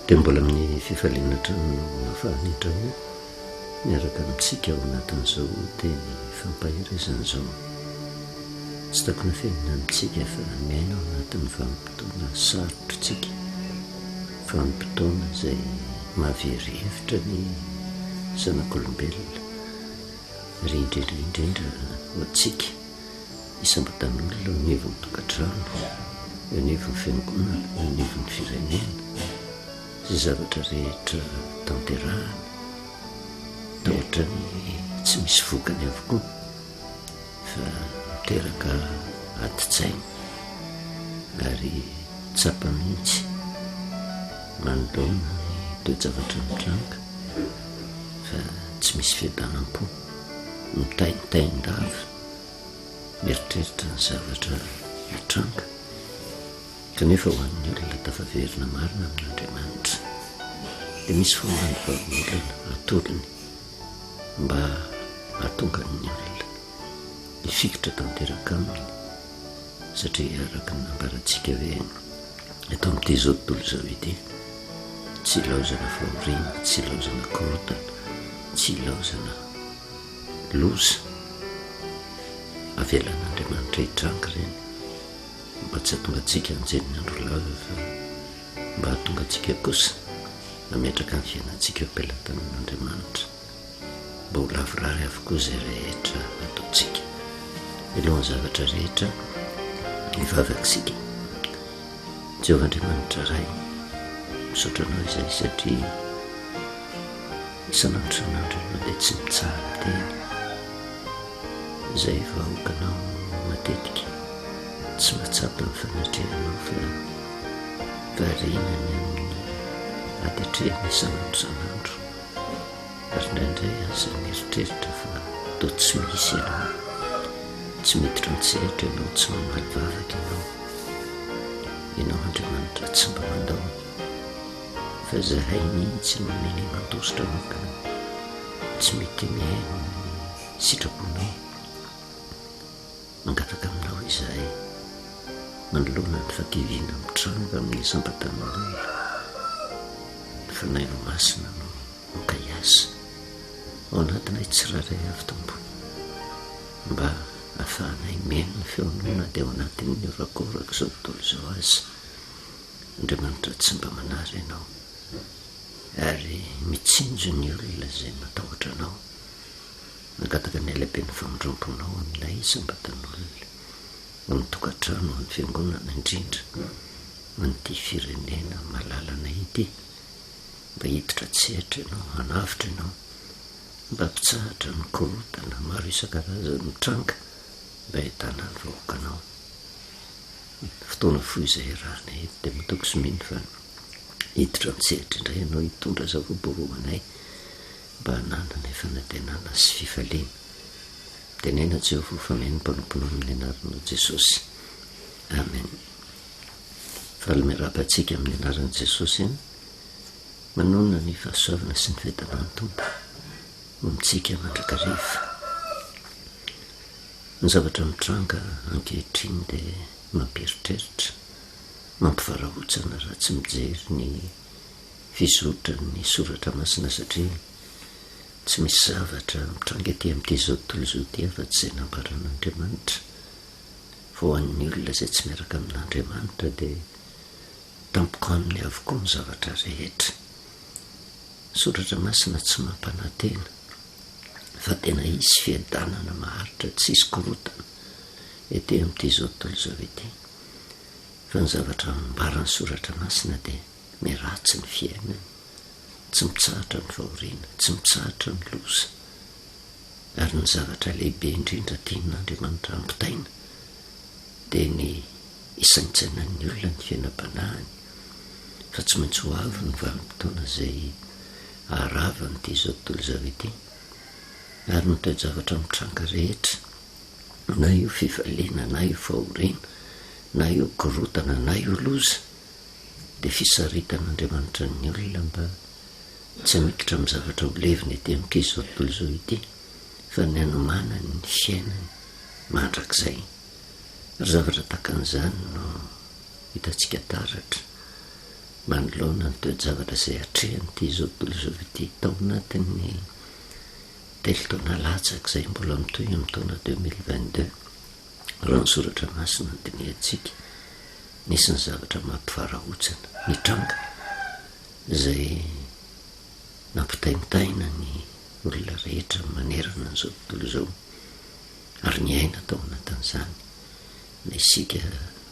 dia mbola amin'ny fifaliana trano afahan'indrao miaraka amintsika ao anatin'izao teny fampahirizana izao. Tsy takona fiainana amintsika fa miaina ao anatin'ny vanim-potoana sarotritsika, vanim-potoana izay mahavery hevitra ny zanak'olombelona, ry indrindra ho antsika isambatan'olona eo anivon'ny tokantrano, eo anivon'ny fiangonana, eo anivon'ny firenena sy zavatra rehetra tanterahana da ohatra ny tsy misy vokany avokoa fa miteraka ati-tsaina ary tsapa mihitsy manoloana ny toe-javatra mitranga fa tsy misy fiadanam-po, mitaintaindava mieritreritra ny zavatra mitranga kanefa ho an'ny olona tafaverina marina amin'Andriamanitra dia misy fombany vahaolana atolony mba hahatonga ny olona hifikotra tanteraka aminy, satria araka ny nambarantsika hoe eto amin'ity zao tontolo izao ity tsy ilaozana fahoriana, tsy ilaozana korotana, tsy ilaozana loza avelan'Andriamanitra hitranga ireny mba tsy hahatonga antsika anjery andro lava fa mba hahatonga antsika kosa mametraka ny fiainantsika am-pelatanan'Andriamanitra mba ho lavorary avokoa izay rehetra ataontsika. Elohan'ny zavatra rehetra mivavakisika Jehovah Andriamanitra ray, misaotra anao izay satria isanandro isanandro ianao dia tsy mitsara teny izay vahoakanao matetika tsy mahatsapa ny fanatrehanao fa varianany amin'ny adetrehana isanandro isanandro ary indraindray aza mieritreritra fa toa tsy misy ianao, tsy miditra an-tsehatra ianao, tsy mamaly vavaka ianao Andriamanitra tsy mba mandao fa zahay mihitsy nomeny mandositra anao ka tsy mety mihaino ny sitraponao. Mangataka aminao izahay manoloana ny fankivina mitranga amin'ny sambatan'olona, ny fanahy masina no mokaiasa ao anatinay tsiraray avy tompo mba ahafahanay miaino ny feonona dia ao anatin'ny orakorako izao tontolo izao azy. Andriamanitra tsy mba manary ianao ary mitsinjo ny olona izay matahotra anao. Mangataka ny alabe ny famindromponao aminay sambatan'olona, amin'ny tokantrano, amin'ny fiangonana indrindra, amin'ity firenena malalana ity mba hiditra tsehatra ianao, hanavitra ianao, mba hampitsahatra ny korotana maro isan-karazany mitranga mba ahitana ny vahoakanao. Fotoana foy izay rahana eto dia matoko sy mino fa hiditra an-tsehatra indray ianao hitondra zava-boroanay mba hananana fanantenana sy fifaliana. Tenena Jehovah fa mihaino mpanompono amin'ny anaranao Jesosy. Amen. Fahalomerapantsika amin'ny anaran'i Jesosy manonona ny fahasoavana sy ny fahitanan-tompo amintsika mandrakariva. Ny zavatra mitranga ankehitriny dia mampieritreritra, mampivarahontsana raha tsy mijery ny fizotry ny soratra masina satria tsy misy zavatra mitranga ety amin'ity zao tontolo izao ity afa tsy izay nambaran'Andriamanitra. Fa ho an'ny olona izay tsy miaraka amin'Andriamanitra dia tampoka aminy avokoa ny zavatra rehetra. Soratra masina tsy mampanantena fa tena isy fiadanana maharitra, tsy isy korotana ety amin'ity zao tontolo izao ity. Fa ny zavatra mbarany soratra masina dia miratsy ny fiainany, tsy mitsahatra ny fahoriana, tsy mitsahatra ny loza. Ary ny zavatra lehibe indrindra tian'Andriamanitra ampitaina dia ny isaintsainan'ny olona ny fiainam-panahiny fa tsy maintsy ho avy ny vanim-potoana izay aharava n'ity zao tontolo izao ity. Ary ny toe-javatra mitranga rehetra, na io fifaliana, na io fahoriana, na io korotana, na io loza, dia fisaritan'Andriamanitra ny olona mba tsy hamikitra amin'ny zavatra ho levina ety amin'ity zao tontolo izao ity fa ny hanomana ny fiainany mandrakizay. Ary zavatra tahaka an'izany no hitantsika taratra, ny fiainana amin'ny firenena manoloana ny toejavatra izay atrehany ity zao tontolo izao ity tao anatin'ny telo taona latsaka izay mbola mitohy amin'ny taona 2022 raha ny soratra masina diniantsika nisy ny zavatra mampivarahontsana ny tranga izay nampitaimitaina ny olona rehetra manerana n'izao tontolo izao ary ny aina tao anatin'izany na isika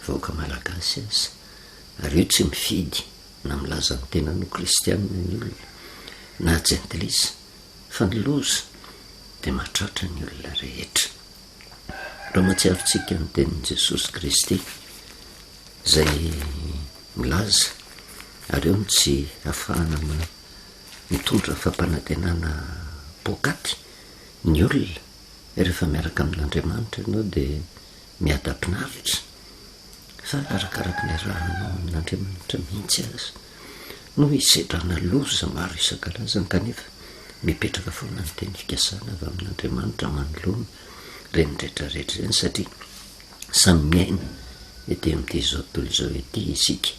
vahoaka malagasy aza ary io tsy mifidy na milaza ny tena no kristianina ny olona na jentilisa fa ny loza dia mahatratra ny olona rehetra. Raha mahatsiarontsika ny tenin'i Jesosy Kristy izay milaza ary eo no tsy ahafahana mitondra fampanantenana pokaty ny olona rehefa miaraka amin'Andriamanitra ianao dia miada-pinaritra fa arakaraka ny rahanao amin'Andriamanitra mihitsy aza no hisedrana loza maro isan-karazany kanefa mipetraka foana ny teny fikasana avy amin'Andriamanitra manoloana reny rehetrarehetra izany satria samy miaina ety amin'ity zao tontolo izao ety isika.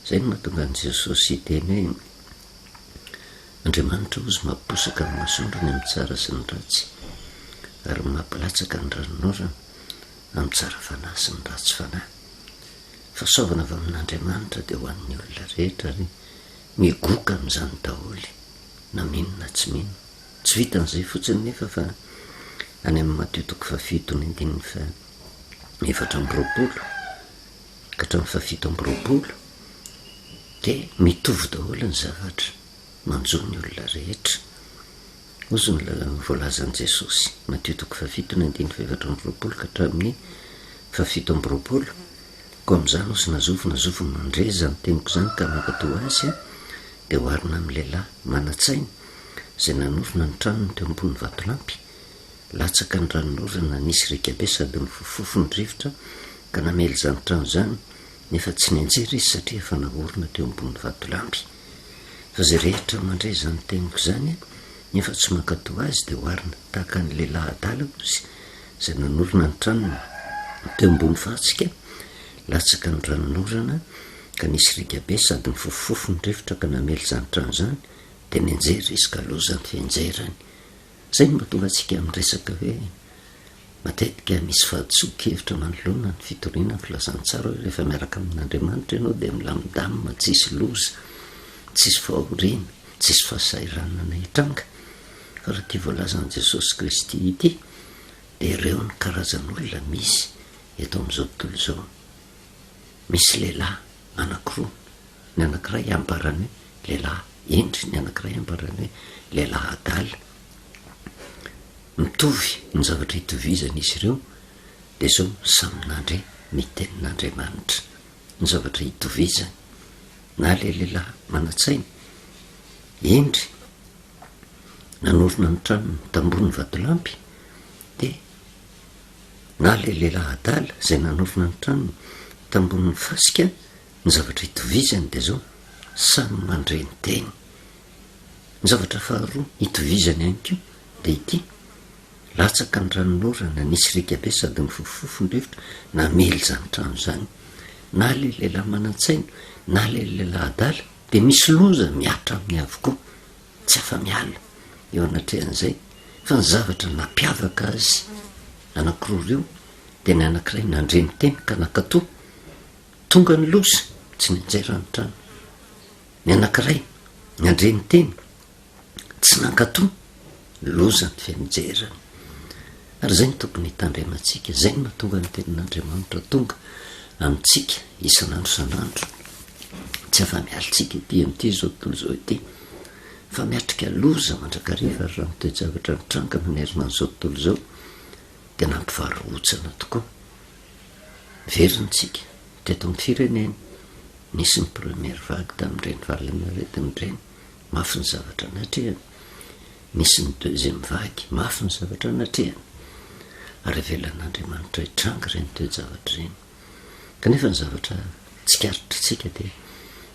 Izay no mahatonga an' Jesosy hiteny hoe Andriamanitra ozy mampiposaka ny masondrany amin'ny tsara sy ny ratsy ary mampilatsaka ny ranonorana amin'ny tsara fanahy sy ny ratsy fanahy. Fahasoavana avy amin'Andriamanitra dia ho an'ny olona rehetra ary migoka amin'izany daholo na minona tsy minona. Tsy vitan'izay fotsiny nefa fa any amin'ny Mateo 7:24 ka hatramin'ny 7:20 dia mitovy daholo ny zavatra manjo ny olona rehetra. Ozy ny voalazan'i Jesosy Mateo 7:24 ka hatramin'ny 7:20 ko amin'izany ozy nazovy mandreza ny teniko izany ka mankatoa azy dia hoarina amin'ny lehilahy manan-tsaina izay nanorona ny tranony teo ambony vatolampy, latsaka ny ranonorana nisy rikabe sady nifofofo ny rivotra ka namely izany trano izany nefa tsy nianjera izy satria efa nahorona teo ambony vatolampy. Fa izay rehetra mandreza ny teniko izany nefa tsy mankatoa azy dia hoarina tahaka ny lehilahy adala ozy izay nanorona ny tranony teo ambony fatsika, latsaka ny ranonorana ka nisy rikabe sady nifofofo ny rivotra ka namely izany trano izany dia nianjera izy ka loza ny fianjerany. Izay no mahatonga antsika miresaka hoe matetika misy fahadsoa-kevitra manoloana ny fitoriana ny filazantsara hoe rehefa miaraka amin'Andriamanitra ianao dia milamindamina, tsisy loza, tsisy fahoriana, tsisy fahasahiranana hitranga. Fa raha ity voalazan'i Jesosy Kristy ity dia ireo ny karazan'olona misy eto amin'izao tontolo izao. Misy lehilahy anankiroa, ny anankiray ambarany hoe lehilahy endry, ny anankiray ambarany hoe lehilahy adala. Mitovy ny zavatra hitovizana izy ireo dia izao samy nandre ny tenin'Andriamanitra. Ny zavatra hitovizany na le lehilahy manan-tsaina endry nanorona ny tranony tambony vatolampy dia na le lehilahy adala izay nanorona ny tranony tambon'ny fasika, ny zavatra hitovizany dia izao samy mandre ny teny. Ny zavatra faharoa hitovizany ihany koa dia ity: latsaka ny ranonorana nisy rikabe sady nifofofo ny rivotra namely izany trano izany. Na le lehilahy manan-tsaina na le lehilahy adala dia misy loza miatra amin'ny avokoa, tsy afa-miala eo anatrehan'izay. Fa ny zavatra nampiavaka azy anankiroa ireo dia ny anankiray nandre ny teny ka nankatoa, tonga ny loza tsy nianjera ny trano. Ny anankiray nandre ny teny tsy nankatoa, loza ny fianjerany. Ary izay no tokony hitandremantsika, izay no mahatonga ny tenin'Andriamanitra tonga amintsika isan'andro isan'andro. Tsy afa-mialintsika ety amin'ity zao tontolo izao ity fa miatrika loza mandrakariva ary raha mitoejavatra ny tranga manerana an'izao tontolo izao dia nampivarotsana tokoa. Veriny tsika teto amin'ny firenena nisy ny première vague tamin'ireny valina aretin'ireny, mafy ny zavatra natrehany. Misy ny deuxième vague, mafy ny zavatra natrehany. Ary avelan'Andriamanitra hitranga ireny toe-javatra ireny. Kanefa ny zavatra tsikaritra tsika dia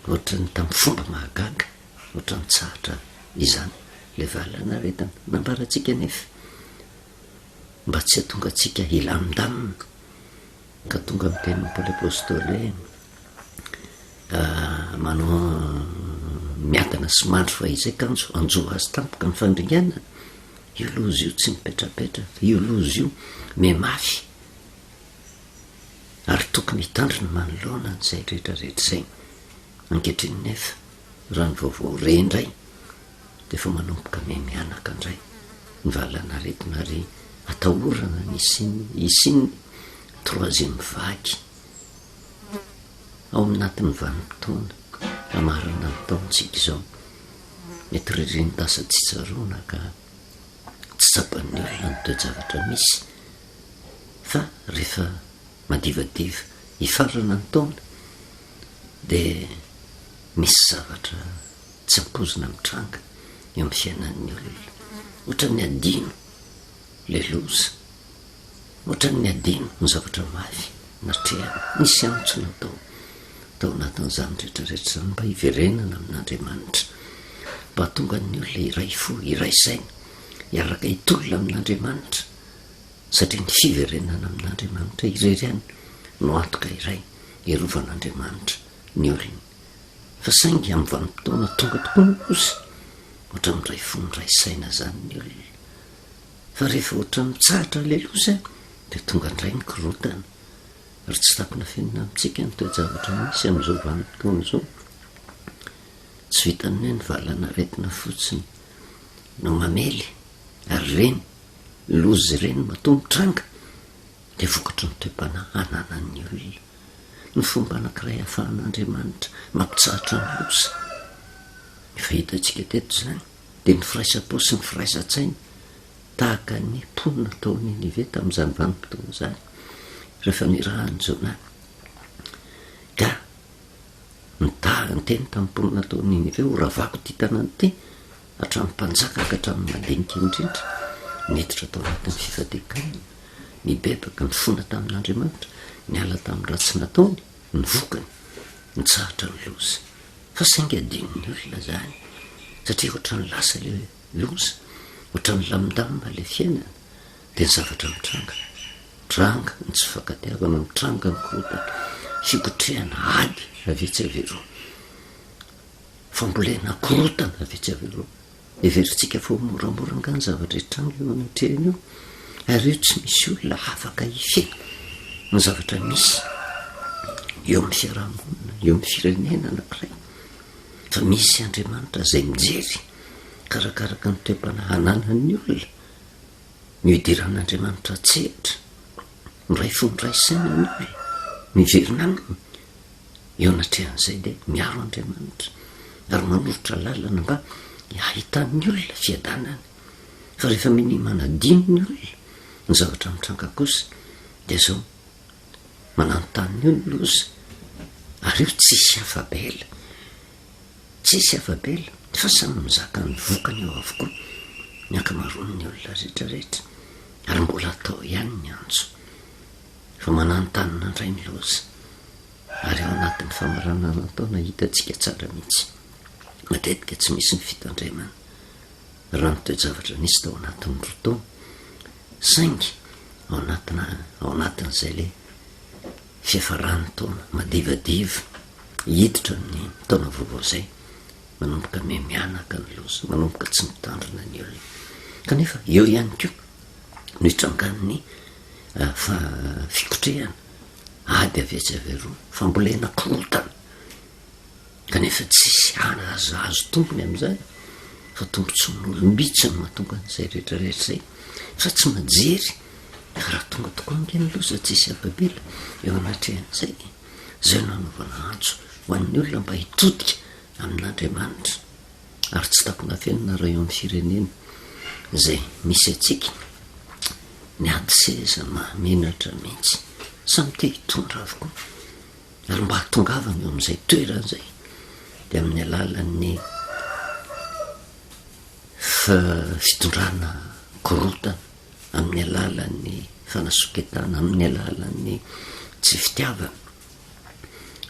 ohatra ny tamin'ny fomba mahagaga, ohatra ny tsahatra izany le valana aretina. Nambarantsika nefa mba tsy hatonga antsika hilamindamina ka tonga amin'ny tenin'ny Paoly apôstôly hoe manao miadana sy mandro fa izay kanjo anjoa azy tampoka ny fandringanana io lozy io tsy mipetrapetra fa io lozy io memafy ary tokony hitandriny manoloana n'izay rehetrarehetra zay ankehitriny nefa raha ny vaovao rendray de fa manomboka mianaka indray ny valana retina ary atahorana isiny troisième vague ao aminatin'ny vanim-potoana amarana ny taontsika izao mety ririny tasa tsy tsaroana ka tsy tsapan'ny olona ny toe-javatra misy fa rehefa madivadiva hifarana ny taona de misy zavatra tsy ampozina mitranga eo amin'ny fiainan'ny olona ohatra ny adino le loza ohatra ny adino ny zavatra mafy natreana nisy antso natao tao anatin'izany rehetrarehetra zany mba hiverenana amin'Andriamanitra mba tonga ny olona iray fo iray saina hiaraka hitolona amin'Andriamanitra satria ny fiverenana amin'Andriamanitra ireriany no antoka iray irovan'Andriamanitra ny olona fa saingy amin'ny vanim-potoana tonga tokoa ny loza ohatra miray fo ny ray saina zany ny olona fa rehefa ohatra mitsahatra le loza de tonga indray ny korotana ary tsy tapina fenina amintsika ny toe-javatra misy amin'izao vanim-potoana zao tsy vitany hoe ny valana retina fotsiny no mamely ary reny lozy reny matombotranga de vokatry ny toe-panahy ananan'ny olona ny fomba anankiray ahafahan'Andriamanitra mampitsahatra ny loza efa hitantsika teto zany de ny firaisapo sy ny firaisan-tsaina tahaka ny mponina tao Ninive tamin'izany vanim-potoana zany rehefa nirahany Jona ka nitaha ny teny tamin'ny mponina tao Ninive ho ravako ty tanàna ty hatramin'ny mpanjaka ka hatramin'ny mandinika indrindra niditra tao anatin'ny fifatekana nibebaka ny fona tamin'Andriamanitra niala tamin'ny ratsy nataony ny vokany nitsahatra ny loza fa saingy adinony olona zany satria ohatra ny lasa le loza ohatra ny lamindamina le fiainana de ny zavatra mitranga ny tsy fankatiavana mitranga ny korotana fikotrehana ady avetsy averoa fambolena korotana avetsy averoa everitsika fo moramora nga ny zavatra hitranga eo anatrehany io ary io tsy misy olona afaka hifena ny zavatra misy eo amin'ny fiarahamonina eo amin'ny firenena anankiray fa misy Andriamanitra zay mijery karakaraka ny toe-panahy ananan'ny olona mihidiran'Andriamanitra tsehatra miray fo miray saina ny olona miverina aminy eo anatrehan'izay de miaro Andriamanitra ary manorotra lalana mba hahitan'ny olona fiadanana fa rehefa manadino ny olona ny zavatra mitranga kosa de zao mananontany io ny loza ary io tsisy afabela fa samy mizaka ny vokany eo avokoa ny ankamaroan'ny olona rehetrarehetra ary mbola atao ihany ny antso fa mananontanyna indray ny loza ary ao anatin'ny famaranana ataona hitantsika tsara mihitsy matetika tsy misy ny fitandremana raha ny toe-javatra nisy tao anatin'ny rotaona saingy ao anatin'izay le fiafarany taona madivadiva hiditra ny taona vaovao zay manomboka mianaka ny loza manomboka tsy mitandrina ny olona kanefa eo ihany ko no hitrangan'ny fikotrehana ady avetsy averoa fambolena korotana kanefa tsisy azo tombony amin'izay fa tombontsoa n'olombitsiny mahatonga an'izay rehetrarehetra zay fa tsy majery raha tonga tokoa angeny loza tsisy afabela eo anatrehan'izay zay nanaovana antso ho an'ny olona mba hitodika amin'Andriamanitra ary tsy tapina fenina raha eo amin'ny firenena zay misy atsika ny ady seza mahamenatra mihitsy samy te hitondra avokoa ary mba hatongavana eo amin'izay toeran'izay de amin'ny alalan'ny fitondrana korotana amin'ny alalan'ny fanasoketana amin'ny alalan'ny tsy fitiavana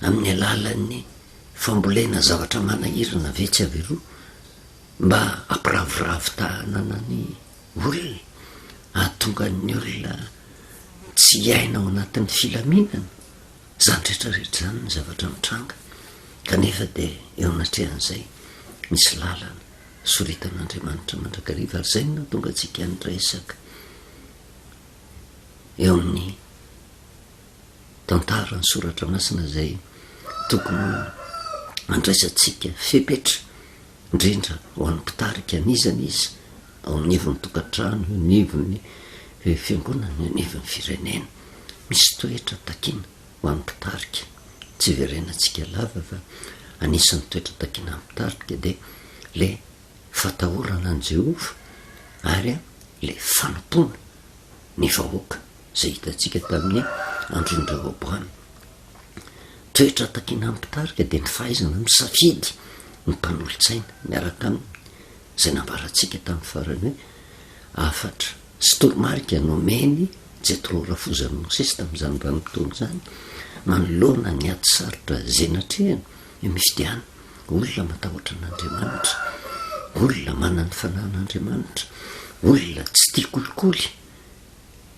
amin'ny alalan'ny fambolena zavatra manahirana vetsy averoa mba ampiravoravo-tahanana ny olona ahatonga ny olona tsy hiaina ao anatin'ny filaminana zany rehetrarehetra zany ny zavatra mitranga kanefa dia eo anatrehan'izay misy lalana soritan'andriamanitra mandrakariva ary zay no tonga antsika nyresaka eo amin'ny tantara ny soratra masina zay tokony andraisantsika fepetra indrindra ho an'ny mpitarika anizana izy ao anivon'ny tokantrano anivon'ny fiangonana anivon'ny firenena misy toetra takina ho an'ny mpitarika tsy verenantsika lava fa anisan'ny toetra takina amin'ny mpitarika dia le fatahorana an Jehova ary le fanampona ny vahoaka zay hitantsika tamin'ny andron'ny Rehoboam. Toetra takina amin'ny mpitarika dia ny fahaizana misafidy ny mpanolotsaina miaraka aminy zay nambarantsika tamin'ny farany hoe afatra sy toromarika nomeny Jetro Rafozan'i Mosesy tamin'izany vanim-potoana zany manoloana ny ady sarotra zenatrehana io mifidiana olona matahotra an'Andriamanitra, olona manana fanahin'Andriamanitra, olona tsy tia kolikoly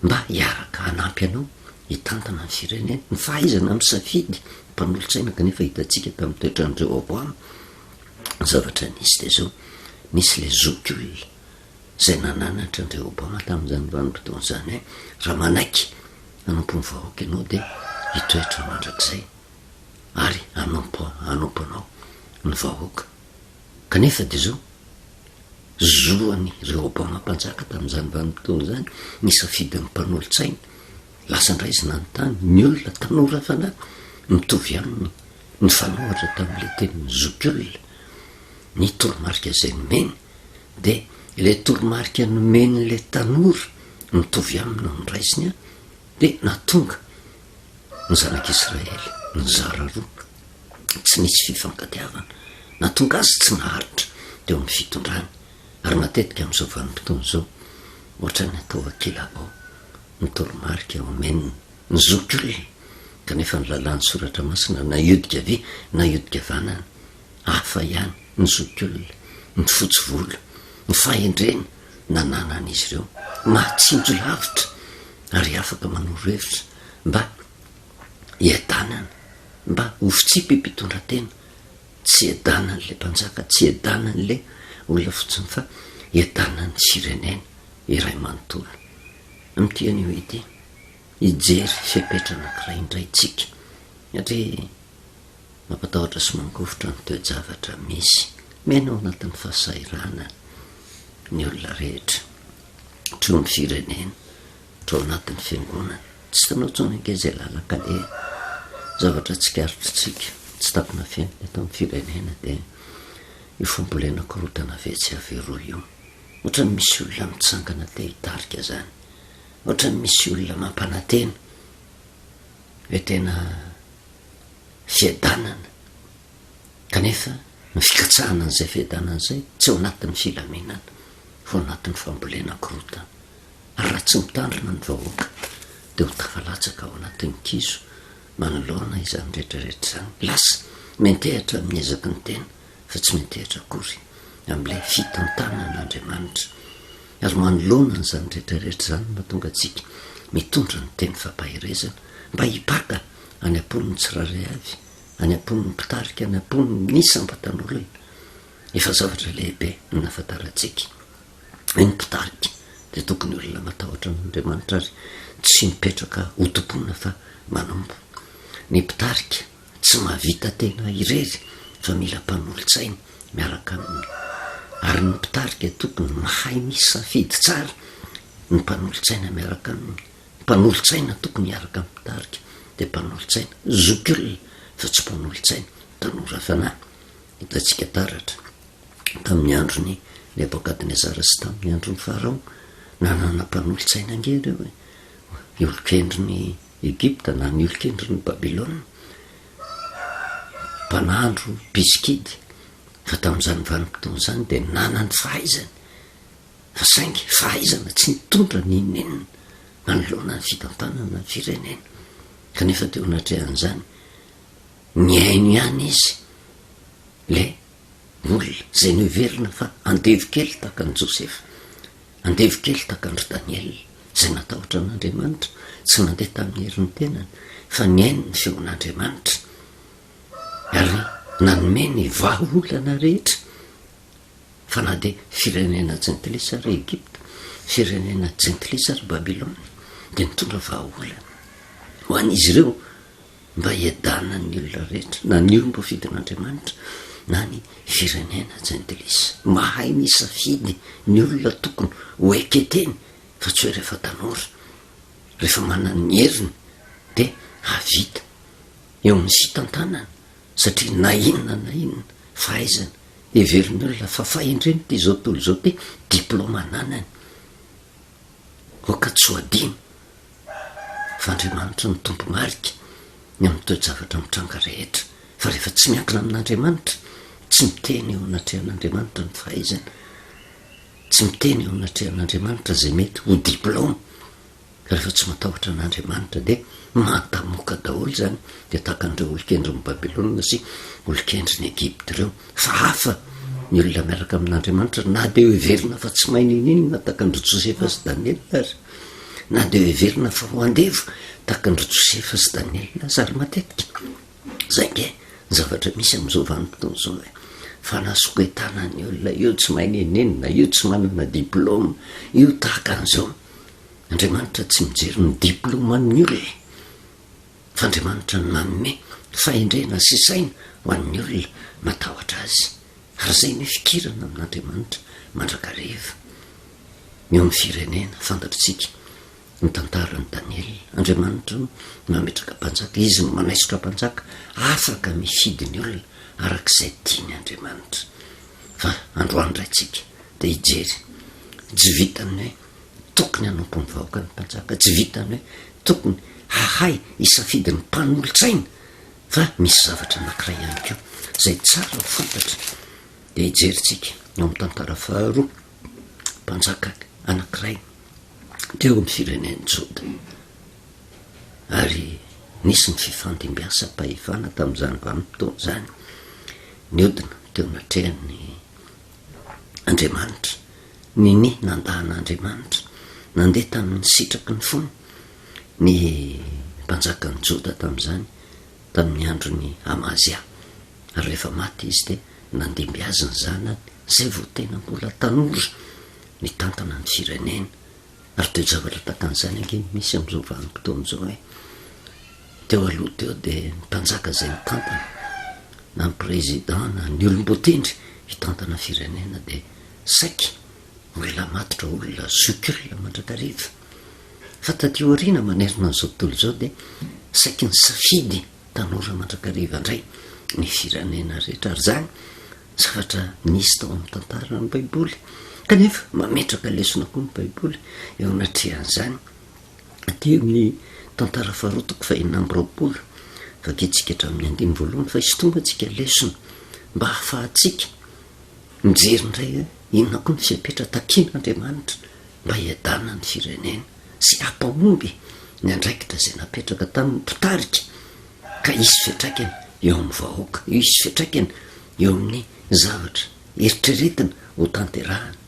mba hiaraka hanampy anao hitantana ny firenena. Ny fahaizana misafidy mpanolotsaina kanefa hitantsika tamin'ny toetrany Rehoboam zavatra nisy dia zao nisy le zokiolona zay nananatra ny Rehoboam tamin'izany vanim-potoana zany raha manaiky hanampony vahoaka ianao dia hitoetra mandrakizay ary hanampanao ny vahoaka. Kanefa dia zao zoany Rehoboam mpanjaka tamin'izany vanim-potoana zany nisafidin'ny mpanolotsaina lasa indray izy nanontany ny olona tanora fanahy mitovy aminy ny fanaohatra tamin'le tenin'ny zokiolona ny toromarika zay nomeny dia le toromarika nomeny le tanora mitovy aminy ny raisiny dia natonga ny zanak'Israely ny zara roa tsy nisy fifankatiavana, natonga azy tsy naharitra teo amin'ny fitondrany. Ary matetika amin'izao vanim-potoana zao ohatra ny atao akilabao ny toromarika omeny ny zokiolona kanefa ny lalàn'ny soratra masina na iodika avy na iodika vanana hafa ihany ny zokiolona, ny fotsy volo, ny fahendrena nananan'izy ireo mahatsinjo lavitra ary afaka manoro-hevitra mba hiadanana, mba hofitsiam-pitondran-tena, tsy hiadanan'le mpanjaka, tsy hiadanan'le olona fotsiny fa hiadanan'ny firenena iray manontolo. Amin'ity anio ity hijery fepetra anankiray indray tsika satria mampatahotra sy mangofotra ny toe-javatra misy mena ao anatin'ny fahasairana ny olona rehetra treo ny firenena, treo anatin'ny fiangonana. Tsy tanao tsony ange zay lalaka le zavatra tsikarotritsika tsy tapina fiaina eto amin'ny firenena dia io fambolena korotana vetsy averoa io. Ohatra ny misy olona mitsangana te hitarika zany, ohatra ny misy olona mampanantena hoe tena fiadanana kanefa ny fikatsahana an'izay fiadanana izay tsy ao anatin'ny filaminana fa ao anatin'ny fambolena korotana. Ary raha tsy mitandrina ny vahoaka dia ho tafalatsaka ao anatin'ny kiso manoloana izany rehetrarehetra zany, lasa mentehatra miezaka ny tena fa tsy mentehatra akory amin'ilay fitantanan'Andriamanitra. Ary manoloana n'izany rehetrarehetra zany mahatonga antsika mitondra ny teny fampahirezana mba hipaka any ampon'ny tsiraray avy, any ampon'ny mpitarika, any ampon'ny nisambatan'olo iny. Efa zavatra lehibe no nafantarantsika ny mpitarika dia tokony olona matahotra n'Andriamanitra ary tsy mipetraka hotompona fa manompo. Ny mpitarika tsy mahavita tena irery fa mila mpanolotsaina miaraka aminy. Ary ny mpitarika tokony mahay misafidy tsara ny mpanolotsaina miaraka aminy. Mpanolotsaina tokony miaraka amin'ny mpitarika dia mpanolotsaina zokiolona fa tsy mpanolotsaina tanora fanahy. Hitantsika taratra tamin'ny androny Nebokadnezara sy tamin'ny androny Farao nanana mpanolotsaina ange ireo ny olon-kendriny Egypta na ny olon-kendriny Babilôna, mpanandro Piskidy. Fa tamin'izany vanim-potoana zany dia nanany fahaizana fa saingy fahaizana tsy nitondra ny inenina manoloana ny fitantanana ny firenena. Kanefa teo anatrehan'izany miaino ihany izy le olona zay noverina fa andevo kely tahaka an'i Josefa, andevo kely tahaka andry Daniel zay natahotra an'Andriamanitra, tsy nandeha tamin'ny herin'ny tenany fa niaino ny feon'Andriamanitra. Ary nanome ny vahaolana rehetra fa na de firenena jentilisa ry Egypta, firenena jentilisa ry Babilôna de nitondra vahaolana ho an'izy ireo mba hiadana ny olona rehetra na ny olomba fidin'Andriamanitra na ny firenena jentilisa. Mahay misafidy ny olona tokony ho eketeny fa tsy hoe rehefa tanora, rehefa manana ny heriny de havita eo amin'ny fitantanana, satria na inona fahaizana everiny olona fa fahendreny ty zao tontolo zao ty diplôma ananany oka tsy ho adino fa Andriamanitra ny tompo marika ny amin'ny toe-javatra mitranga rehetra. Fa rehefa tsy miankina amin'Andriamanitra, tsy miteny eo anatrehan'Andriamanitra ny fahaizana, tsy miteny eo anatrehan'Andriamanitra zay mety ho diplôma, rehefa tsy matahotra an'Andriamanitra de matamoka daholo zany, de tahaka an'ireo olon-kendry ny Babilôna sy olon-kendry ny Egypta ireo. Fa hafa ny olona miaraka amin'Andriamanitra, na de ho everina fa tsy mahay ninina tahaka andro Josefa sy Daniela azy, na de ho everina fa ho andevo tahaka andro Josefa sy Daniela azy ary matetika zay nge ny zavatra misy am'izao vanim-potoana zao hoe fa nasokoetana ny olona io tsy mahay nenenina, io tsy manana diplôma, io tahaka an'izao. Andriamanitra tsy mijery ny diplôma ny olona fa Andriamanitra ny manome fahendrena sy saina ho an'ny olona matahotra azy. Ary zay ny fikirana amin'Andriamanitra mandrakariva eo amin'ny firenena. Fantatritsika ny tantaran'ny Daniela, Andriamanitra mametraka mpanjaka, izy manaisotra mpanjaka afaka mifidy ny olona arak'izay tiany Andriamanitra. Fa androany raitsika de hijery tsy vitany hoe tokony hanompo ny vahoaka ny mpanjaka, tsy vitany hoe tokony hahay isafidy ny mpanolotsaina, fa misy zavatra anankiray ihany keo zay tsara ho fantatra. De hijeritsika eo amin'ny tantara faharoa, mpanjaka anankiray teo amin'ny firenen'ny Joda, ary nisy ny fifandimbiasam-pahefana tamin'izany vanim-potoana zany. Niodina teo natrehan'ny Andriamanitra, ny nandahan'Andriamanitra, nandeha tamin'ny sitraky ny fony ny mpanjaka ny Joda tamin'izany, tamin'ny andron'ny Amazia. Ary rehefa maty izy de nandimby azy ny zanany zay vao tena mbola tanora ny tantana ny firenena. Ary toe-javatra tahaka an'izany ange misy am'izao vanim-potoana zao hoe teo aloha teo de ny mpanjaka zay nitantana na ny président na ny olom-botendry hitantana firenena de saika olona matotra, olona zokulona mandrakariva. Fa taty aoriana manerina an'izao tontolo zao de saika ny safidy tanora mandrakariva indray ny firenena rehetra. Ary zany zavatra nisy tao amin'ny tantara ny Baiboly, kanefa mametraka lesona koa ny Baiboly eo anatrehan'izany. Aty amin'ny tantara faharotoko fahenina amby roapolo vaketsika hatramin'ny 15 fa hisotombatsika lesona mba hahafahatsika mijery indray hoe inona koa ny fiapetra takian'Andriamanitra mba hiadana ny firenena sy hampahomby ny andraikitra zay napetraka tamin'ny mpitarika, ka isy fiatraikany eo amin'ny vahoaka, isy fiatraikany eo amin'ny zavatra eritreretina ho tanterahana.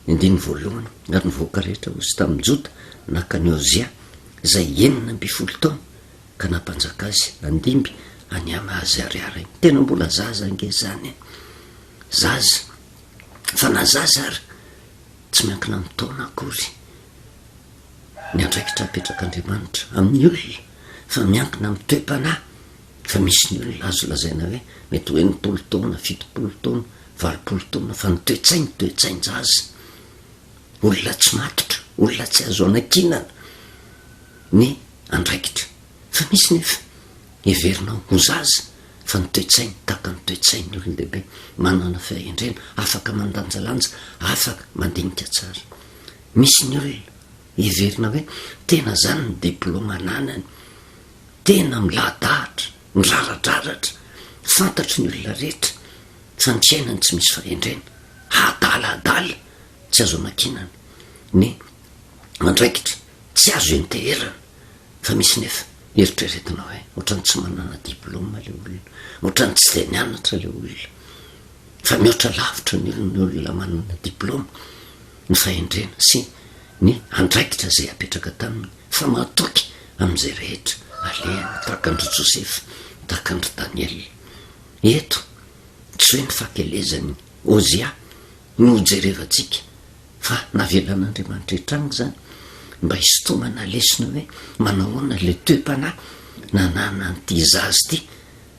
Indiny voalohany ary ny vahoaka rehetra ozy tamin'ny Joda naka ny Ozia zay 9 taona ka nampanjaka azy andimby any Amazia ariary. Tena mbola zaza ange zany, zaza, fa na zaza ary tsy miankina amin'ny taona akory ny andraikitra apetrak'Andriamanitra amin'ny olona, fa miankina amin'ny toe-panahy. Fa misy ny olona azo lazaina hoe mety hoe 90 taona, 70 taona, 80 taona, fa ny toe-tsain-jaza, olona tsy matotra, olona tsy azo anakinana ny andraikitra. Fa misy nefa everina ho zaza fa ny toe-tsainy tahaka ny toe-tsain'ny olon-dehibe, manana fahendrena, afaka mandanjalanja, afaka mandinika tsara. Misy ny olona everina hoe tena zany ny diplôma ananany, tena milahadahatra, miraradraratra, fantatry ny olona rehetra, fa ny fiainany tsy misy fahendrena, hadaladala, tsy azo anakinana ny andraikitra, tsy azo enteherana. Fa misy nefa eritreretina hoe ohatrany tsy manana diplôma le olona, ohatrany tsy de nianatra le olona, fa mihoatra lavitra ny olona manana diplôma, ny fahendrena sy ny andraikitra zay apetraka taminy, fa mahatoky am'izay rehetra alehany tahaka andro Josefa, tahaka andro Daniel. eto tsy hoe ny fahakelezany Ozia no jerevantsika fa navelan'Andriamanitra hitranga zany mba hisotomana lesona hoe manahoana le toe-panahy nanana n'ity zazy ity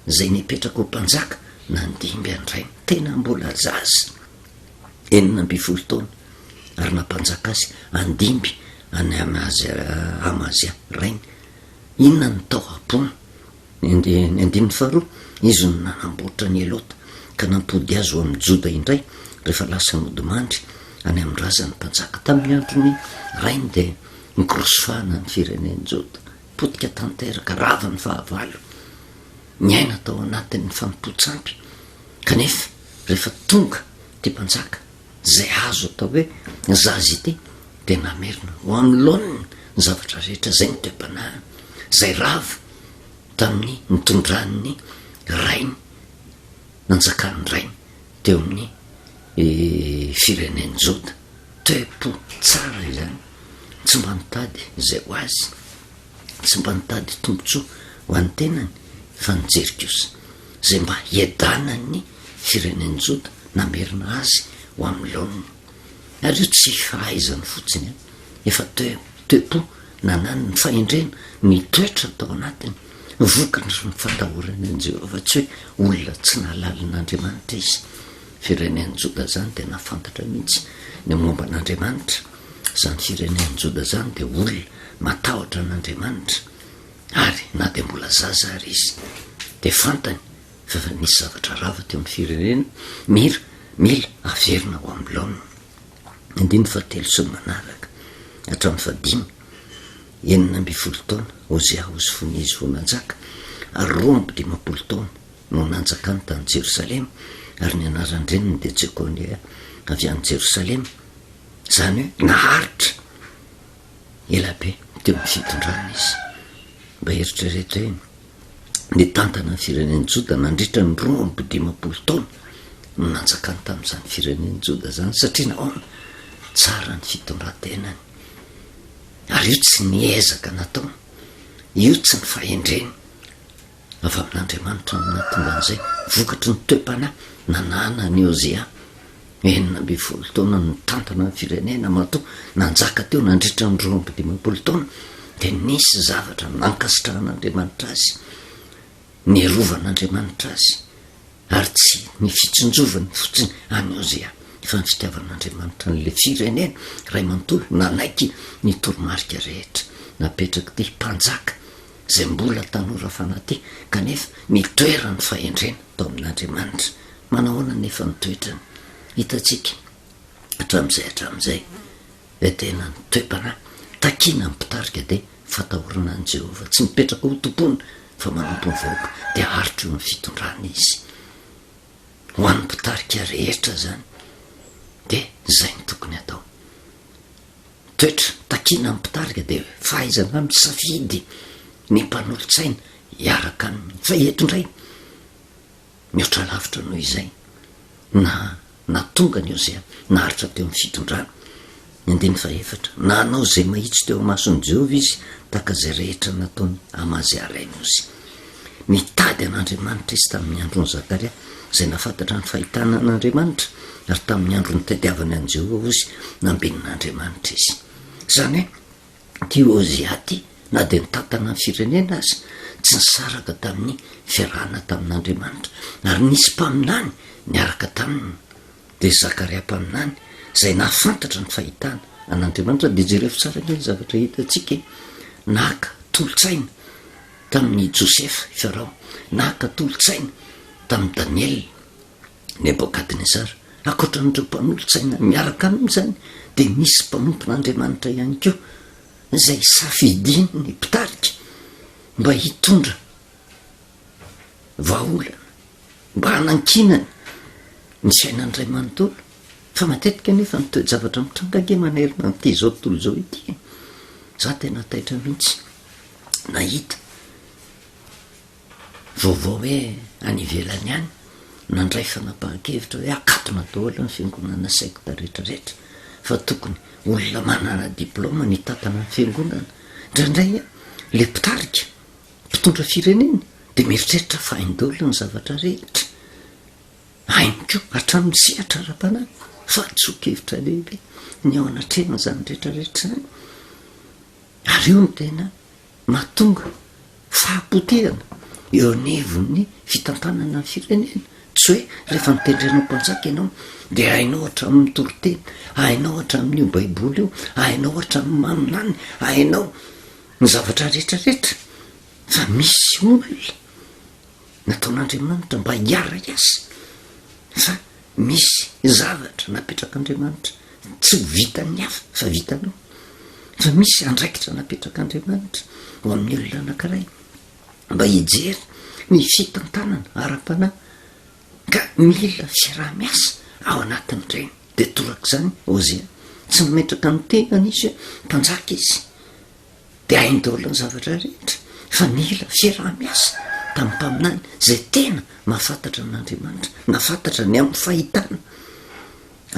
zay nipetraka ho mpanjaka nandimby andrainy tena mbola zazy 12 taona ary nampanjaka azy andimby any Amazia rainy inona ny tao apony ny andininy faharoa izy no nanamboatra ny Elota ka nampody azy ho amin'ny Joda indray rehefa lasa nodimandry any amin'ny razany mpanjaka tamin'ny androny rainy dia nikorosofahana ny fireneny Joda potika tanteraka rava ny fahavalo ny aina tao anatin'ny fampotsampy kanefa rehefa tonga ty mpanjaka zay azo atao hoe zazy ity dia namerina ho amin'ny laoniny ny zavatra rehetra zay ny toe-panahy zay rava tamin'ny nitondrany rainy nanjakan'ny rainy teo amin'ny fireneny Joda toe-po tsara izany tsy mba nitady zay ho azy tsy mba nitady tombontsoa ho an'ny tenany fa nijery kosa zay mba hiadanany fireneny Joda namerina azy ho amin'ny laoniny ary io tsy fahaizany fotsiny efa toe-po nanany ny fahendrena ny toetra tao anatiny vokany sy ny fatahorany an Jehovah tsy hoe olona tsy nahalalin'Andriamanitra izy fireneny Joda zany dia nafantatra mihitsy ny momba an'Andriamanitra zany fireneny Joda zany dia olona matahotra an'Andriamanitra ary na dia mbola zaza ary izy dia fantany fa nisy zavatra rava teo amin'ny firenena mila averina ho amin'ny laoniny 17 sy ny manaraka hatramin'ny 15 taona Ozia ozy fonizy vo nanjaka ary 12 taona no nanjakany tany Jerosalema ary ny anarany reniny dia Jekonia avy any Jerosalema zany hoe naharitra elabe teo amin'ny fitondrana izy mba eritrereto hoe ny tantana ny fireneny Joda nandritra ny 12 taona no nanjakany tamin'izany fireneny Joda zany satria nahoana tsara ny fitondran-tenany ary io tsy niezaka natao io tsy ny fahendreny avy amin'Andriamanitra natonga an'izay vokatry ny toe-panahy nanana ny Ozia 12 taona ny tantana ny firenena matoa nanjaka teo nandritra ny 12 taona dia nisy zavatra nankasitrahan'Andriamanitra azy nierovan'Andriamanitra azy ary tsy ny fitsinjovany fotsiny any Ozia fa ny fitiavan'Andriamanitra n'le firenena ray manontolo nanaiky ny toromarika rehetra napetraka ty mpanjaka zay mbola tanora fanaty kanefa mitoera ny fahendrena tao amin'Andriamanitra manahoana nefa nitoetrany hitatsika hatramin'izay tena ny toe-panahy takina mipitarika dia fatahorana an Jehovah tsy mipetraka ho tompony fa manompo ny vahoaka dia haritro ny fitondrana izy ho an'ny mpitarika rehetra zany dia zay ny tokony atao toetra takina mipitarika dia fahaizana misafidy ny mpanolotsaina hiaraka aminy fa eto indray mihoatra lavitra noho izay na tonga ny Ozia naharitra teo amin'ny fitondrana 14 nanao zay mahitsy teo mason'ny Jehovah izy taka zay rehetra nataony Amazia rainy ozy nitady an'Andriamanitra izy tamin'ny androny Zakaria zay nafantatra ny fahitana an'Andriamanitra ary tamin'ny andro ny tadiavany an Jehovah ozy nambenin'Andriamanitra izy zany hoe ty Ozia ty na dia nitantana ny firenena azy tsy nisaraka tamin'ny fiarahana tamin'Andriamanitra ary nisy mpaminany niaraka taminy dia Zakaria mpaminany zay nafantatra ny fahitana an'Andriamanitra dia jerefo tsara ny zavatra hitatsika naka tolotsaina tamin'ny Josefa Farao naka tolotsaina tamin'ny Daniel Nebokadnezara akoatra n'ireo mpanolotsaina miaraka aminy zany dia misy mpanompon'Andriamanitra ihany koa zay safidiny ny mpitarika mba hitondra vahaolana mba hanankinany ny fiainan'iray manontolo fa matetika nefa ny toe-javatra mitrangake manerina n'ity zao tontolo zao ity za tena taitra mihitsy nahita vaovao hoe any ivelany any nandray fanapahan-kevitra hoe akatona daholo ny fiangonana sekta rehetrarehetra fa tokony olona manana diploma ny tantana ny fiangonana indraindray le mpitarika mpitondra firenena dia mieritreritra fahaindolo ny zavatra rehetra ainiko hatramin'ny sehatra ra-panahy fa tsokevitra lehibe ny ao anatrehana zany rehetrarehetra zany ary io ny tena mahatonga fahapotehana eo anevon'ny fitantanana ny firenena tsy hoe rehefa mitendrenao mpanjaka ianao de hainao hatramin'ny toroteny hainao hatramin'io baiboly io hainao hatramin'ny maminany hainao ny zavatra rehetrarehetra fa misy olona nataon'andriamanitra mba hiara iasa fa misy zavatra napetrak'andriamanitra tsy vitany hafa fa vitanao fa misy andraikitra napetrak'andriamanitra ho amin'ny olona anankiray mba hijery ny fitantanana ara-panahy ka mila fiaraha-miasa ao anatin'ireny de toraka zany Ozia tsy mametraka ny tenany izy hoe mpanjaka izy de hainy daholo ny zavatra rehetra fa mila fiaraha-miasa tamin'ny mpaminany zay tena mahafantatra amin'andriamanitra nafantatra ny amin'ny fahitana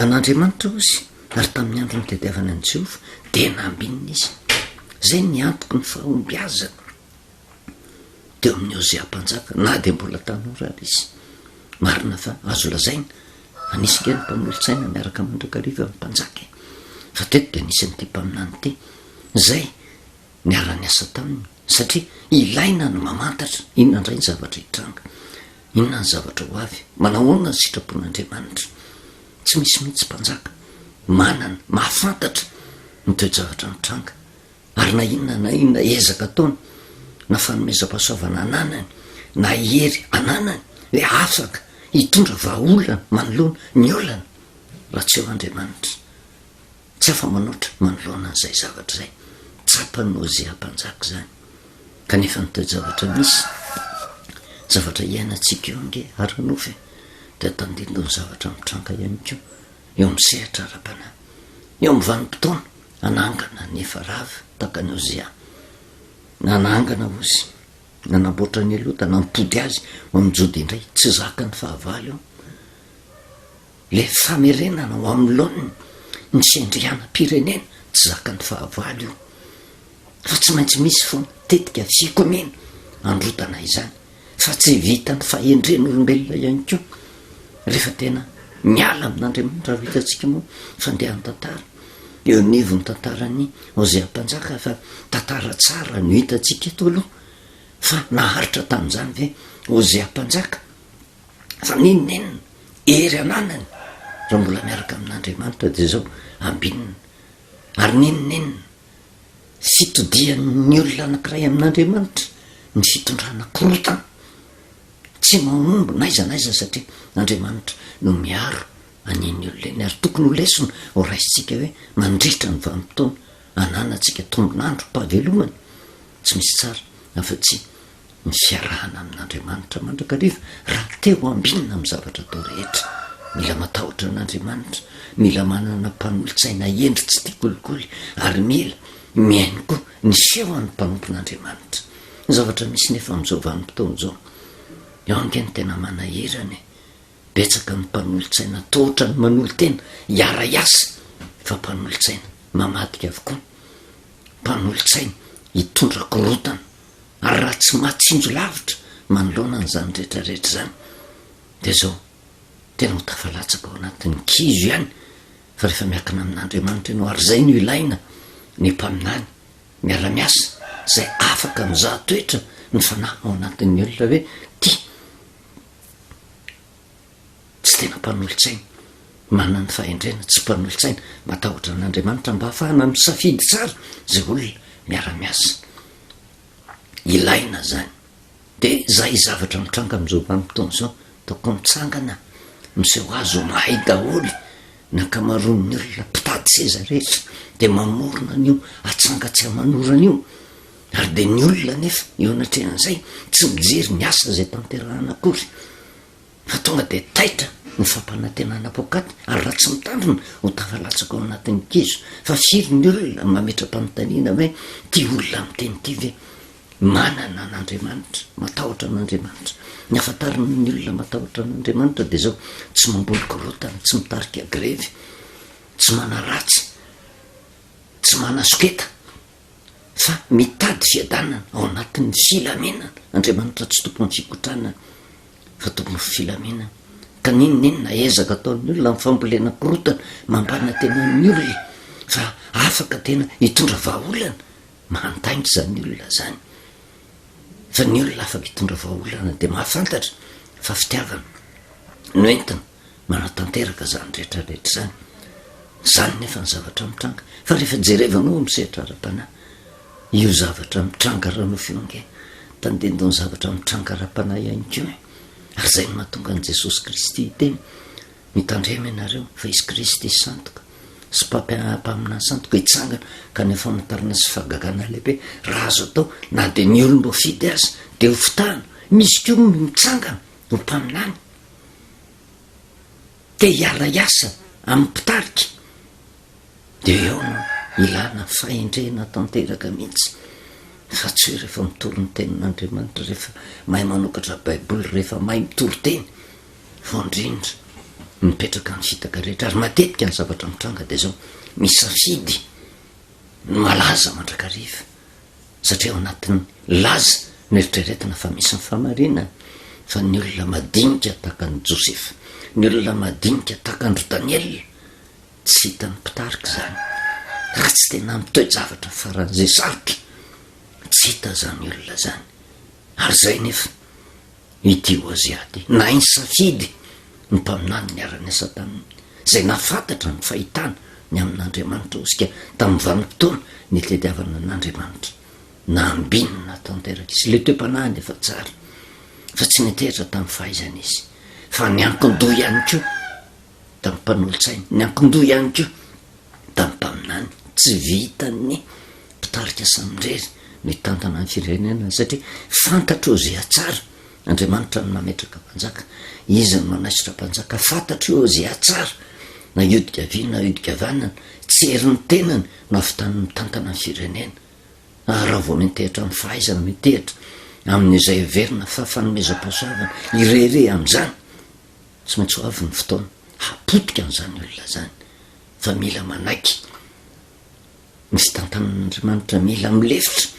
an'andriamanitra ozy ary tamin'ny andro ny tediavana any Jehova de nambinina izy zay ny antoko ny fahombiazana teo amin'ny Ozia mpanjaka na de mbola tanora ary izy marina fa azo lazaina anisika ny mpamolotsaina miaraka mandrakariva amin'ny mpanjaka fa teto de nisy n'ity mpaminany ty zay ny ara-ny asa taminy satria ilaina no mamantatra inona indray ny zavatra hitranga inona ny zavatra ho avy manahoana ny sitrapon'andriamanitra tsy misy mihitsy mpanjaka manana mahafantatra ny toe-javatra mitranga ary na inona ezaka ataony na fanomezam-pahasoavana ananany na hery ananany hoe afaka hitondra vahaolana manoloana ny olana raha tsy eo Andriamanitra tsy afa manoatra manoloana n'izay zavatra zay tsapany Ozia mpanjaka zany kanefa ny toe-javatra misy zavatra iainantsika eo nge aranofy de tandindo ny zavatra mitranga ihany ko eo amin'ny sehatra ara-panahy eo amin'ny vanim-potoana anangana ny efa rava taka ny Ozia nanangana ozy nanamboatra ny elota nampody azy ho amin'ny jody indray tsy zaka ny fahavalo eo le famerenana ho amin'ny laoniny ny sendriana-pirenena tsy zaka ny fahavalo io fa tsy maintsy misy foana tetika fikomena androtana izany fa tsy vita ny fahendren'olombelona ihany ko rehefa tena miala amin'Andriamanitra raha hitantsika moa fandehan'ny tantara eo anivon'ny tantarany Ozia mpanjaka fa tantara tsara no hitantsika eto aloha fa naharitra tamin'izany ve Ozia mpanjaka fa ninonenina ery ananany raha mbola miaraka amin'Andriamanitra de zao ambinina ary ninonenina fitodian'ny olona anankiray amin'Andriamanitra ny fitondrana korotana tsy mahombo naiza satria Andriamanitra no miaro aniny olona ary tokony ho lesona ho raisitsika hoe mandritra ny vanim-potoana ananatsika tombonandro mpahavelomany tsy misy tsara afa-tsy ny fiarahana amin'Andriamanitra mandrakariva raha teo ambinina amin'ny zavatra atao rehetra mila matahotra an'Andriamanitra mila manana mpanolotsaina endry tsy tia kolikoly ary mila miaino koa ny sehoan'ny mpanompon'Andriamanitra ny zavatra misy nefa amin'izao vanim-potoana zao eo angeny tena manahirany betsaka ny mpanolotsaina tohatra ny manolo-tena hiara iasa fa mpanolotsaina mamadika avokoa mpanolotsaina hitondra korotana ary raha tsy matsinjo lavitra manoloana n'izany rehetrarehetra zany de zao tena ho tafalatsaka ao anatin'ny kizo ihany fa rehefa miakina amin'Andriamanitra ianao ary zay no ilaina ny mpaminany miara-miasa zay afaka mizaha toetra ny fanahy ao anatin'ny olona hoe ty tsy tena mpanolotsaina manana ny fahendrena tsy mpanolotsaina matahotra an'Andriamanitra mba hahafahana misafidy tsara zay olona miara-miasa ilaina zany de zay zavatra mitranga amin'izao vanim-potoana zao toko mitsangana miseho azo mahay daholo ny ankamaroan'ny olona mpitady seza rehetra de mamorona an'io atsangatsy amanorana io ary de ny olona nefa eo anatrehan'izay tsy mijery ny asa zay tanterahana akory fa tonga de taitra ny fampanantenana pokaty ary raha tsy mitandrina ho tafalatsaka ao anatin'ny kizo fa firy ny olona mametra-panontaniana hoe ty olona miteny ty ve manana an'Andriamanitra matahotra an'Andriamanitra ny afantarina ny olona matahotra an'Andriamanitra de zao tsy mamboly korotana tsy mitarika grevy tsy mana ratsy tsy mana soketa fa mitady fiadanana ao anatin'ny filamenana Andriamanitra tsy tompon'ny fikotranana fa tompon'ny filamenana ka ninonina ezaka ataon'ny olona ny fambolena korotana mambana tena ny olona fa afaka tena hitondra vahaolana mantaingitra zany olona zany fa ny olona afaka hitondra vahaolana dia mahafantatra fa fitiavana no entina manatanteraka zany rehetrarehetra zany zany nefa ny zavatra mitranga fa rehefa jerevanao misehatra ara-panahy io zavatra mitranga rano fionge tandendony zavatra mitranga ara-panahy ihany koa ary zay ny mahatonga an' Jesosy Kristy teny mitandrema ianareo fa izy Kristy sandoka sy mpaminany sandoka hitsangana ka ny famantarana sy fahagagana lehibe raha azo atao na de ny olombo fidy azy de ho fitahana misy ko mitsangana ho mpaminany te hiala iasa amin'ny mpitarika de eo no ilana fahendrena tanteraka mihitsy fa tsy hoe rehefa mitoro ny tenin'Andriamanitra rehefa mahay manokatra baiboly rehefa mahay mitoro teny fondrindra mipetraka ny fitaka rehetra ary matetika ny zavatra mitranga de zao misafidy ny malaza mandrakariva satria ao anatin'ny laza ny eritreretina fa misy ny famarinana fa ny olona madinika tahaka ny Josefa ny olona madinika tahaka andro Daniel tsy hita ny mpitarika zany raha tsy tena mitoy zavatra faran'izay sarotra tsy hita zany olona zany ary zay nefa idio azy ady na iny safidy ny mpaminany niarany asa taminy zay nafantatra ny fahitana ny amin'Andriamanitra osika tamin'ny vanim-potoana ny tediavana n'Andriamanitra na ambinina tanteraka izy le toe-panahiny efa tsara fa tsy nitehitra tamin'ny fahaizana izy fa ny ankin-doha ihany ko tamin'ny mpanolo-tsainy ny ankin-doha ihany ko tamin'ny mpaminany tsy vitan'ny mpitarika samindrery mitantana ny firenena satria fantatra eo zay atsara Andriamanitra no mametraka mpanjaka izy no manaisitra mpanjaka fantatra eo zay atsara na iodika avy na iodika avanana tsy herin'ny tenany no afitan'ny mitantana ny firenena raha vao mitehitra amin'ny fahaizana mitehitra amin'izay verina fa fanomezam-pahasoavana irere amin'izany tsy maintsy ho avy ny fotoana hapotika an'izany olona zany fa mila manaiky ny fitantanan'Andriamanitra mila milefitra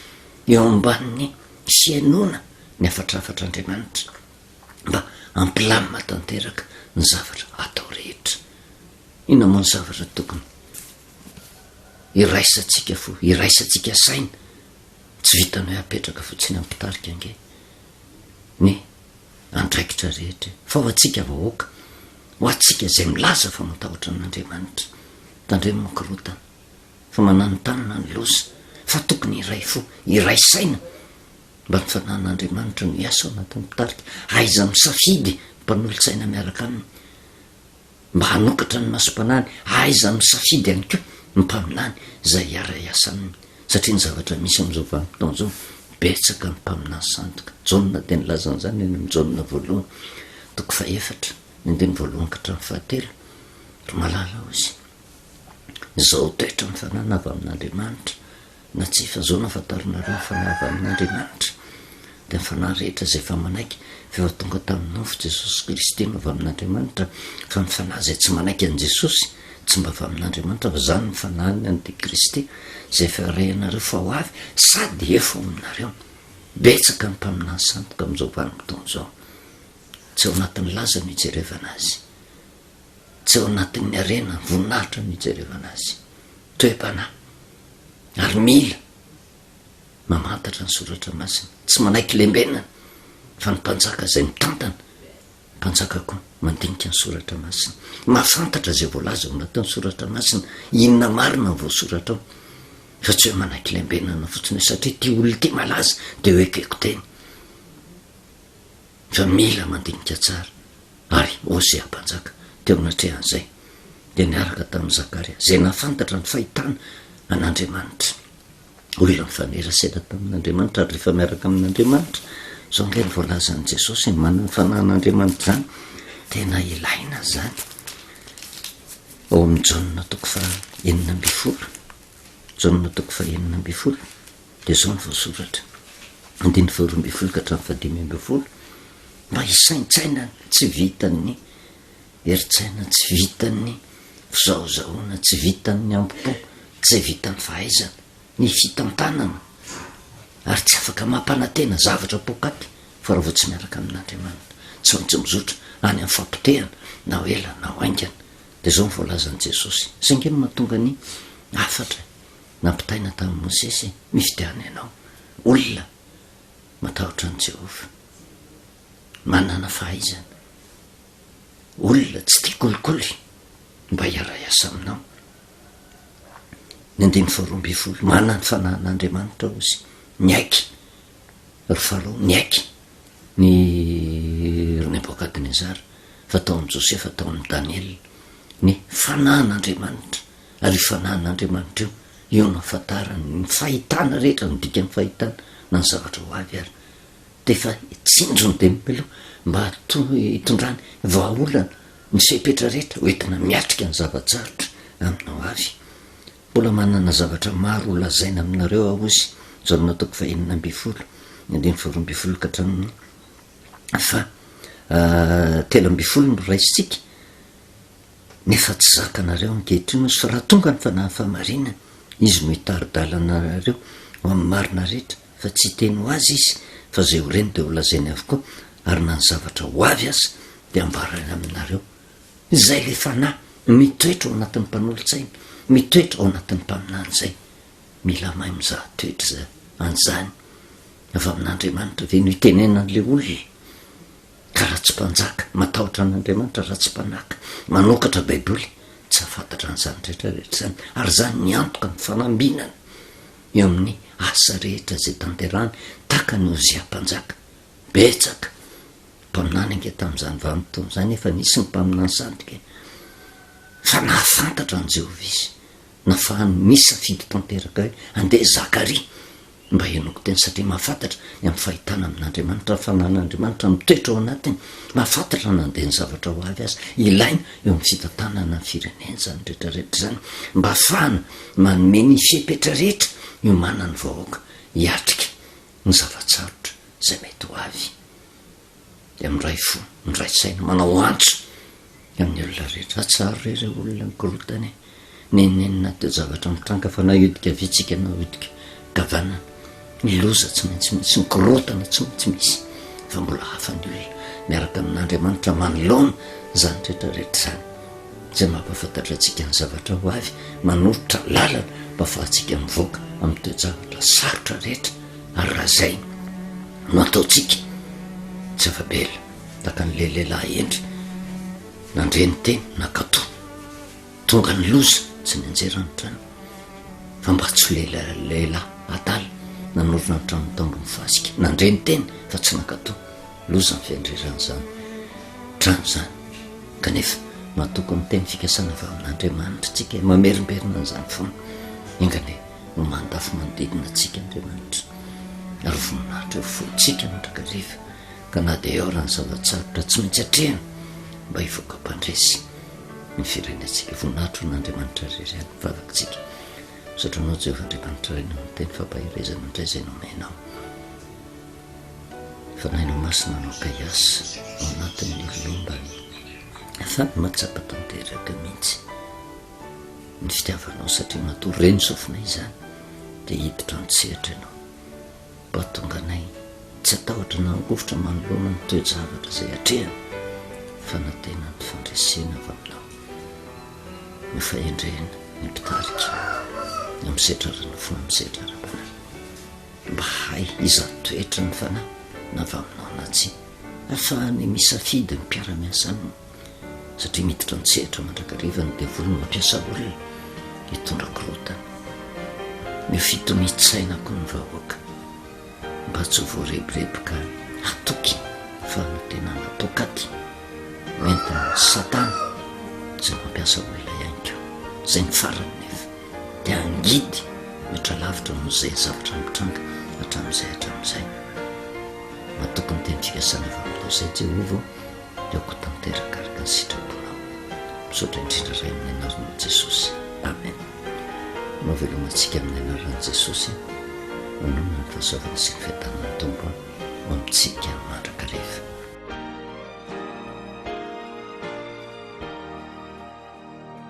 eo amban'ny fiainona ny afatrafatr'Andriamanitra mba ampilamina tanteraka ny zavatra atao rehetra ina moa ny zavatra tokony iraisantsika fo iraisantsika saina tsy vitany hoe apetraka fotsiny ampitarika ange ny andraikitra rehetra fa ho atsika vahoaka ho atsika zay milaza fa matahotra n'Andriamanitra tandremo mokorotana fa manano tanana ny loza fa tokony iray fo iray saina mba ny fanan'Andriamanitra no iasa ao anatin'ny mpitarika aiza misafidy mpanolo-tsaina miaraka aminy mba hanokatra ny masom-panany aiza misafidy ihany ko ny mpaminany zay iara-iasa aminy satria ny zavatra misy amin'izao vanim-potoana zao betsaka ny mpaminany sandoka Jaona de nilazan'izany eny amin'ny Jaona voalohany toko faefatra ny voalohany ka hatramin'ny fahatelo ry malala ozy zao toetra ny fanana avy amin'Andriamanitra na tsy efa zao nafantarinareo ny fanahy avy amin'Andriamanitra de ny fanahy rehetra zay efa manaiky fa efa tonga tamin'ny nofo Jesosy Kristy no avy amin'Andriamanitra fa ny fanahy zay tsy manaiky an' Jesosy tsy mba avy amin'Andriamanitra fa zany ny fanahiny antikristy zay efa rehanareo fa ho avy sady efa aminareo betsaka ny mpaminany sandoka amin'izao vanim-potoana zao tsy ao anatin'ny laza no hijerevana azy tsy ao anatin'ny arena voninahitra no hijerevana azy toe-panahy ary mila mamantatra ny soratra masina tsy manaiky lembenana fa ny mpanjaka zay mitantana mpanjaka koa mandinika ny soratra masina mahafantatra zay voalaza ao anatin'ny soratra masina inona marina ny voasoratra ao fa tsy hoe manaiky lembenana fotsiny satria ty olona ty malaza de hoe ekeko teny fa mila mandinika tsara ary Osea mpanjaka teo anatrehan'izay de niaraka tamin'ny Zakaria zay nafantatra ny fahitana an'Andriamanitra olona mifanerasera tamin'Andriamanitra ary rehefa miaraka amin'Andriamanitra zao nge ny voalazan'i Jesosy manana ny fanan'Andriamanitra zany tena ilaina zany ao amin'ny Jaona toko fa 9 Jaona toko fa 9 de zao ny voasoratra 12 ka hatramin'ny 15 mba hisaintsaina tsy vitan'ny eritsaina tsy vitan'ny fizahozahoana tsy vitan'ny ampopo tsy vitan'ny fahaizana ny fitantanana ary tsy afaka mampanantena zavatra pokaty fa raha vao tsy miaraka amin'Andriamanitra tsy mizotra any amin'ny fampitehana na ela na oaingana de zao nyvoalazan'i jesosy sangeno mahatonga ny afatra nampitaina tamin'ny mosesy mifidiany ianao olona matahotra an' jehova manana fahaizana olona tsy tia kolikoly mba hiara-iasa aminao ny 120 manana ny fanahin'andriamanitra ozy ny aiky ry faharoa ny aiky ny Nebokadnezara fataon'i Josepha ataon'ny Daniel ny fanahin'andriamanitra ary fanahin'andriamanitra io no afantarany ny fahitana rehetra midika ny fahitana na ny zavatra ho avy ary de efa tsinjony de miloha mba hitondrany vahaolana ny sepetra rehetra hoentina miatrika ny zavatsarotra aminao avy. Mbola manana zavatra maro lazaina aminareo aho ozy zao nataoko 20 22 ka hatramin'ny fa 13 no raisitsika nefa tsy zakanareo ankehitriny ozy fa raha tonga ny fanahy famarinana izy no hitaridàlanareo ho amin'ny marina rehetra fa tsy teny ho azy izy fa zay ho reny de ho lazainy avokoa ary na ny zavatra ho avy azy de ambarany aminareo zay le fanahy mitoetra ao anatin'ny mpanolotsaina mitoetra ao anatin'ny mpaminany zay mila mahay mizahatoetra za an'izany avy amin'andriamanitra ve no hitenena an'le olona ka raha tsy mpanjaka matahotra an'andriamanitra raha tsy mpanaka manokatra baiboly tsy afantatra an'izany rehetrarehetra zany ary zany miantoka ny fanambinana eo amin'ny asa rehetra zay tanterahany taka ny oziam-panjaka betsaka mpaminany ange tamin'izany vanotony zany efa nisy ny mpaminany sandrika fa nahafantatra an' Jehova izy nafahany misy safidy tanteraka hoe andeha Zakaria mba henoko teny satria mahafantatra ny amin'ny fahitana amin'andriamanitra fanan'andriamanitra mitoetra ao anatiny mahafantatra nandeha ny zavatra ho avy azy ilaina eo amin'ny fitantanana ny firenena zany rehetrarehetra zany mba ahafahana manome ny fepetra rehetra io manany vahoaka hiatrika ny zavatsarotra zay mety ho avy de miray fo miray saina manao antso amin'ny olona rehetra tsaro rereo olona mikorotany nenenina teo zavatra mitranga fa na hodika vitsika na hodika gavanana ny loza tsy maintsy misy ny korotana tsy maintsy misy fa mbola hafa ny olona miaraka amin'andriamanitra manoloana zany rehetrarehetra zany zay mampafantatra atsika ny zavatra ho avy manorotra lalana mba fahatsika mivoaka amin'ny toe-javatra sarotra rehetra ary raha zay no ataotsika tsy afabela taka n'le lehilahy endry nandreny teny nakato tonga ny loza tsy nianjerany trano fa mba tsy lehilahy adala nanorona ny trano tambo mifasika nandreny teny fa tsy nakato loza ny fiandrerany zany trano zany kanefa mahatoka ny teny fikasana avy amin'andriamanitra tsika mamerimberina an'izany foana ingane no mandafy manodidina atsika andriamanitra ary voninahitra eo fotsika mandrakariva ka na de eo raha ny zavatsarotra tsy maintsy atrehana mba hivoaka mpandresy ny firenentsika voninahitra n'andriamanitra rerany vavakitsika satranao Jehova andriamanitra reny ny teny fampahirezana indray zay nomenao fa nainao masina anao kaiasa ao anatin'ny lomba afany matsapa tanteraka mihitsy ny fitiavanao satria matory reny sofina izany de hiditra antsehatra ianao mba tonga anay tsy atahotra nangofotra manoloana ny toe-javatra zay atrehana fa natena ny fandresena avy aminao ny fahendrena ny mpitarika ny misetrarana fona misetrarabana mba hay izatoetra ny fanahy na avy aminao natsy ahafahany misafidy ny mpiara-miasa aminy satria miditra ntsehatra mandrakariva ny devolo ny mampiasa olona hitondra korotana ny fitonitsaina koa ny vahoaka mba tsy ho voarebirebyka atoky fa notenana pokaty mentiny satana zay mampiasa olona ihany ko zay ny farany nefa de angidy metra lavitra no zay zavatra mitranga hatramin'izay matokony teny fikasana avy aminao zay Jehova de ko tanterakaraka ny sitraponao misaotra indrindra ray amin'ny anaran'i Jesosy amen. Mavelomantsika amin'ny anaran'i Jesosy manomana ny fahasoavana sy ny fiadanany tombo ho amintsika mandrakariva.